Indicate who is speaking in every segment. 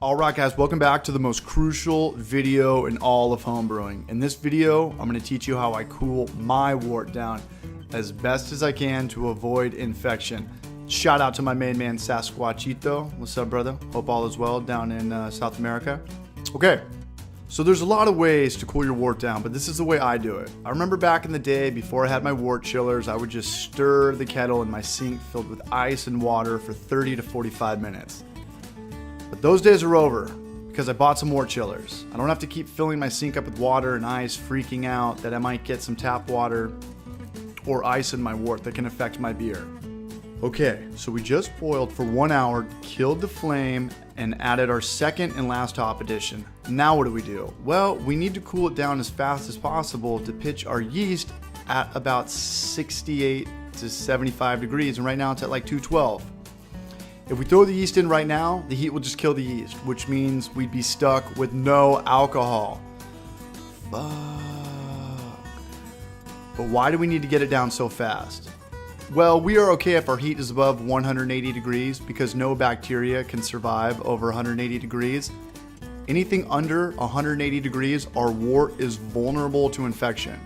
Speaker 1: Alright guys, welcome back to the most crucial video in all of homebrewing. In this video, I'm going to teach you how I cool my wort down as best as I can to avoid infection. Shout out to my main man Sasquatchito. What's up, brother? Hope all is well down in South America. Okay, so there's a lot of ways to cool your wort down, but this is the way I do it. I remember back in the day, before I had my wort chillers, I would just stir the kettle in my sink filled with ice and water for 30 to 45 minutes. But those days are over because I bought some wort chillers. I don't have to keep filling my sink up with water and ice, freaking out that I might get some tap water or ice in my wort that can affect my beer. Okay, so we just boiled for 1 hour, killed the flame, and added our second and last hop addition. Now what do? Well, we need to cool it down as fast as possible to pitch our yeast at about 68 to 75 degrees, and right now it's at like 212. If we throw the yeast in right now, the heat will just kill the yeast, which means we'd be stuck with no alcohol. Fuck. But why do we need to get it down so fast? Well, we are okay if our heat is above 180 degrees because no bacteria can survive over 180 degrees. Anything under 180 degrees, our wort is vulnerable to infection.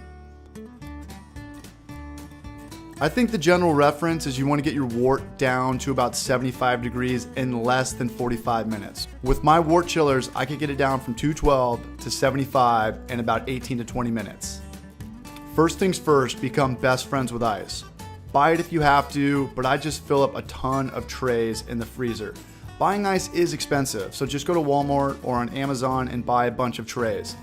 Speaker 1: I think the general reference is you want to get your wort down to about 75 degrees in less than 45 minutes. With my wort chillers, I could get it down from 212 to 75 in about 18 to 20 minutes. First things first, become best friends with ice. Buy it if you have to, but I just fill up a ton of trays in the freezer. Buying ice is expensive, so just go to Walmart or on Amazon and buy a bunch of trays.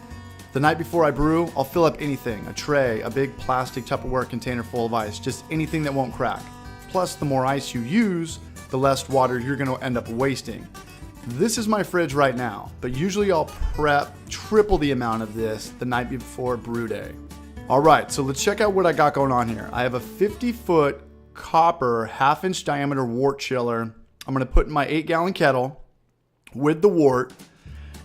Speaker 1: The night before I brew, I'll fill up anything, a tray, a big plastic Tupperware container full of ice, just anything that won't crack. Plus, the more ice you use, the less water you're going to end up wasting. This is my fridge right now, but usually I'll prep triple the amount of this the night before brew day. Alright, so let's check out what I got going on here. I have a 50-foot copper, half-inch diameter wort chiller. I'm going to put in my 8-gallon kettle with the wort.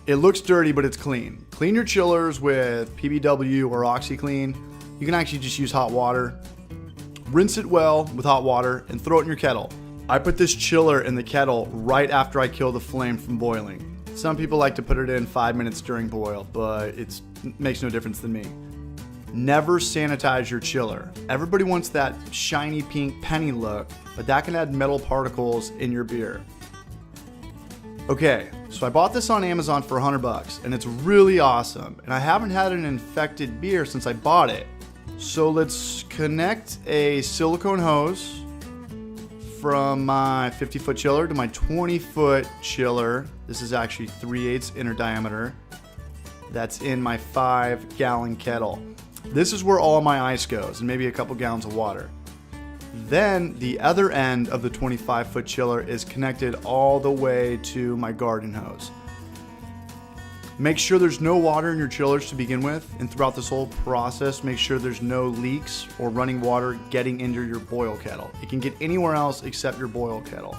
Speaker 1: It looks dirty, but it's clean. Clean your chillers with PBW or OxyClean. You can actually just use hot water. Rinse it well with hot water and throw it in your kettle. I put this chiller in the kettle right after I kill the flame from boiling. Some people like to put it in 5 minutes during boil, but it makes no difference to me. Never sanitize your chiller. Everybody wants that shiny pink penny look, but that can add metal particles in your beer. Okay, so I bought this on Amazon for $100 and it's really awesome. And I haven't had an infected beer since I bought it. So let's connect a silicone hose from my 50-foot chiller to my 20-foot chiller. This is actually 3/8 inner diameter. That's in my 5-gallon kettle. This is where all my ice goes and maybe a couple gallons of water. Then the other end of the 25-foot chiller is connected all the way to my garden hose. Make sure there's no water in your chillers to begin with, and throughout this whole process, make sure there's no leaks or running water getting into your boil kettle. It can get anywhere else except your boil kettle.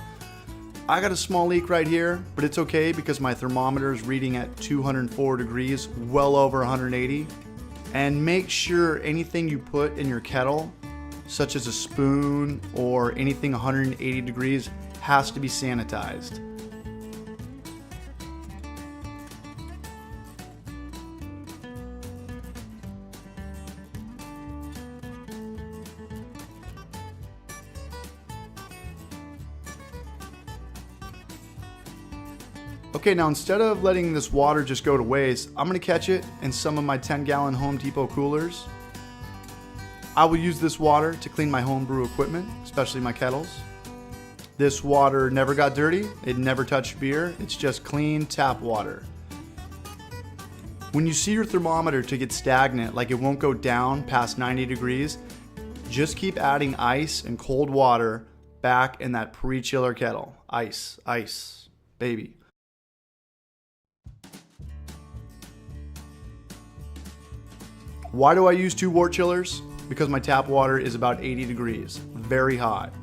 Speaker 1: I got a small leak right here, but it's okay because my thermometer is reading at 204 degrees, well over 180. And make sure anything you put in your kettle, such as a spoon or anything 180 degrees, has to be sanitized. Okay, now instead of letting this water just go to waste, I'm going to catch it in some of my 10-gallon Home Depot coolers. I will use this water to clean my homebrew equipment, especially my kettles. This water never got dirty, it never touched beer, it's just clean tap water. When you see your thermometer to get stagnant, like it won't go down past 90 degrees, just keep adding ice and cold water back in that pre-chiller kettle. Ice, ice, baby. Why do I use 2 wort chillers? Because my tap water is about 80 degrees, very hot.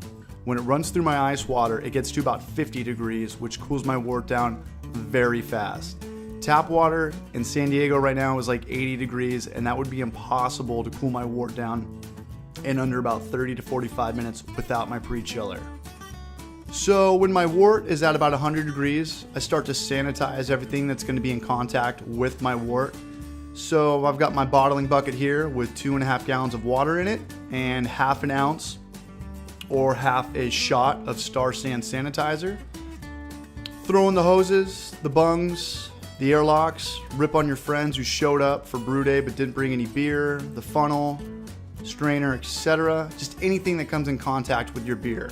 Speaker 1: When it runs through my ice water, it gets to about 50 degrees, which cools my wort down very fast. Tap water in San Diego right now is like 80 degrees, and that would be impossible to cool my wort down in under about 30 to 45 minutes without my pre-chiller. So when my wort is at about 100 degrees, I start to sanitize everything that's going to be in contact with my wort. So I've got my bottling bucket here with 2.5 gallons of water in it and half an ounce or half a shot of Star San sanitizer. Throw in the hoses, the bungs, the airlocks, rip on your friends who showed up for brew day but didn't bring any beer, the funnel, strainer, etc. Just anything that comes in contact with your beer.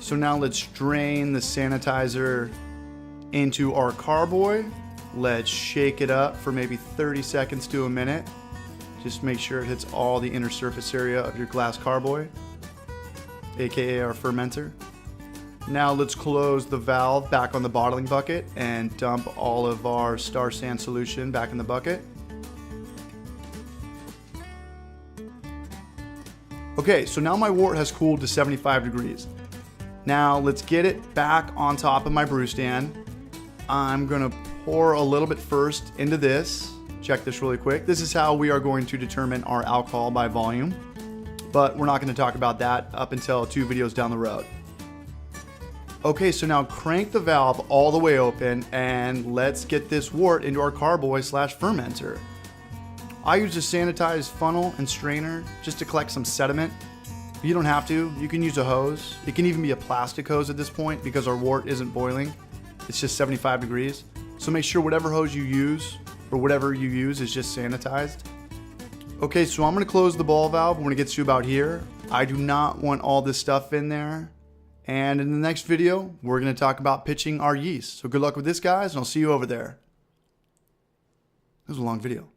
Speaker 1: So now let's drain the sanitizer into our carboy. Let's shake it up for maybe 30 seconds to a minute. Just make sure it hits all the inner surface area of your glass carboy, aka our fermenter. Now let's close the valve back on the bottling bucket and dump all of our Star San solution back in the bucket. Okay, so now my wort has cooled to 75 degrees. Now let's get it back on top of my brew stand. I'm gonna pour a little bit first into this. Check this really quick. This is how we are going to determine our alcohol by volume, but we're not gonna talk about that up until 2 videos down the road. Okay, so now crank the valve all the way open and let's get this wort into our carboy / fermenter. I use a sanitized funnel and strainer just to collect some sediment. You don't have to. You can use a hose. It can even be a plastic hose at this point because our wort isn't boiling. It's just 75 degrees. So make sure whatever hose you use or whatever you use is just sanitized. Okay, so I'm gonna close the ball valve when it gets to about here. I do not want all this stuff in there. And in the next video, we're gonna talk about pitching our yeast. So good luck with this, guys, and I'll see you over there. That was a long video.